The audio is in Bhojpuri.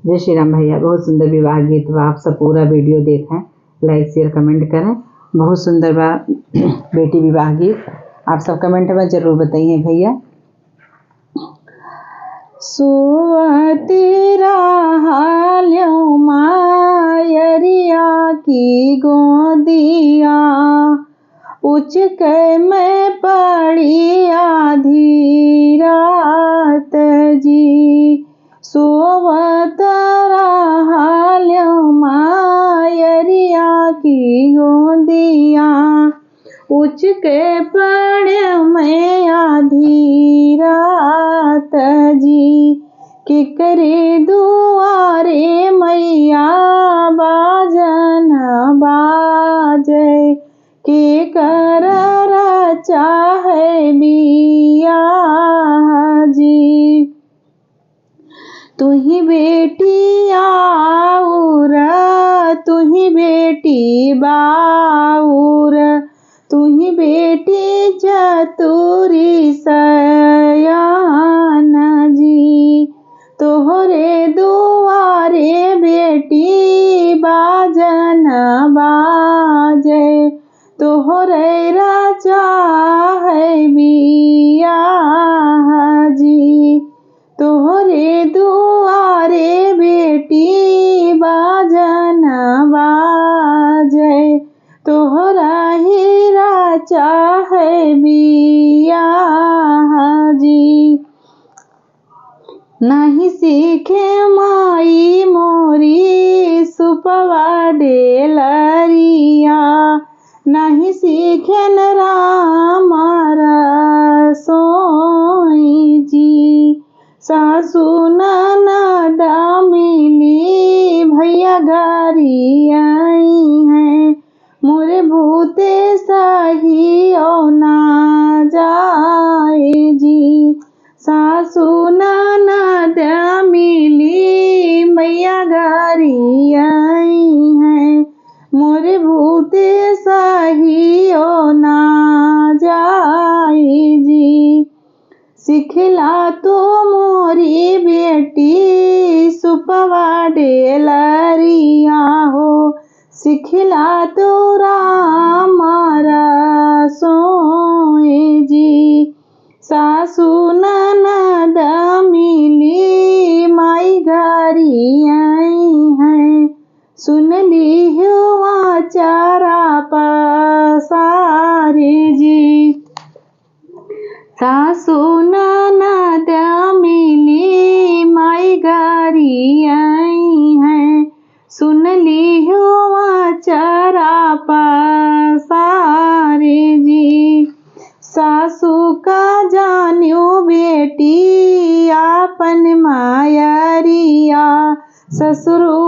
जय श्री राम भैया। बहुत सुंदर विवाह गीत बा। आप सब पूरा वीडियो देखें, लाइक शेयर कमेंट करें। बहुत सुंदर बा बेटी विवाह गीत। आप सब कमेंट में जरूर बताइए भैया। सुवती रहाल्यों मायरिया की गोदिया, उचक में पड़ी आधी रात जी। सोवत रहाल्यों मायरिया की गोदिया, उचके पड़े में आधी रात जी। किकरे दुआरे मैया बाजन बाजे, के कर चाहे बिया जी। तुही बेटी आउर तुही बेटी बाउर, तुही बेटी चतुरी सयान जी। तोहरे दुआरे बेटी बाजन बाजे, तोहरे राजा है बिया जी। तोहरे दुआरे बेटी बाजन बाजे, तोहरा हीरा चाहे बिया जी। नहीं सीखे माई मोरी सुपवा डेलरिया, नहीं सीखे राम सोई जी। सासू ननद मिली भैया गारी आई हैं, मोरे भूते सही ओ ना जाए जी। सासू ननद मिली मैया गारी आई हैं, मोरे भूते सही ओ ना जाए जी। सिखला तो मोरी बेटी सुपवा डेलरिया हो, सिखला तो राम सोए जी। सासू ननद मिली माई गारी आई हैं, सुन ली हुआ चारा पसारे जी। सासू ननद मिली माई गारी आई हैं, सुन ली हुआ चारा पसारे जी। सासू का जान्यो बेटी आपन मायरिया, ससुरो